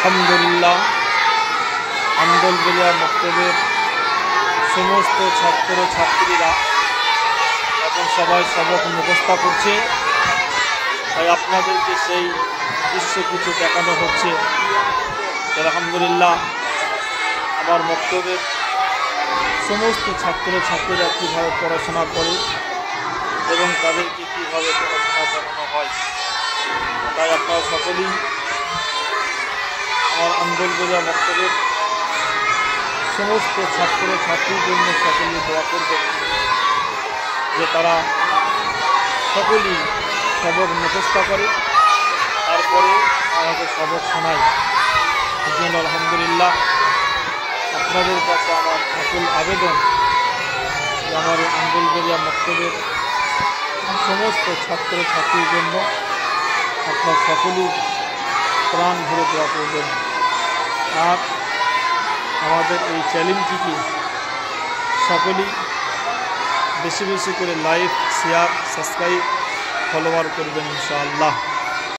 আলহামদুলিল্লাহ আন্দোলবেলিয়া মক্তবের সমস্ত ছাত্র ছাত্রীরা এখন সবাই সবক মুখস্থ করছে, তাই আপনাদেরকে সেই দৃশ্য কিছু দেখানো হচ্ছে। আলহামদুলিল্লাহ আমার মক্তবের সমস্ত ছাত্র ছাত্রীরা কীভাবে পড়াশোনা করে এবং তাদেরকে কীভাবে পড়াশোনা করানো হয়, তাই আপনারা সকলেই আমার আন্দোলবেলিয়া মক্তবের সমস্ত ছাত্র ছাত্রীর জন্য সকলেই দোয়া করবেন যে তারা সকলেই সবক মুখস্থ করে, তারপরে আমাদের সবক শোনায়। এই জন্য আলহামদুলিল্লাহ আপনাদের কাছে আমার সকল আবেদন যে আমার আন্দোলবেলিয়া মক্তবের সমস্ত ছাত্র ছাত্রীর জন্য আপনার সকলেই প্রাণ ভরে দোয়া করবেন। আর আমাদের এই চ্যানেলটিকে সকলেই বেশি বেশি করে লাইক, শেয়ার, সাবস্ক্রাইব, ফলোয়ার করবেন ইনশাআল্লাহ।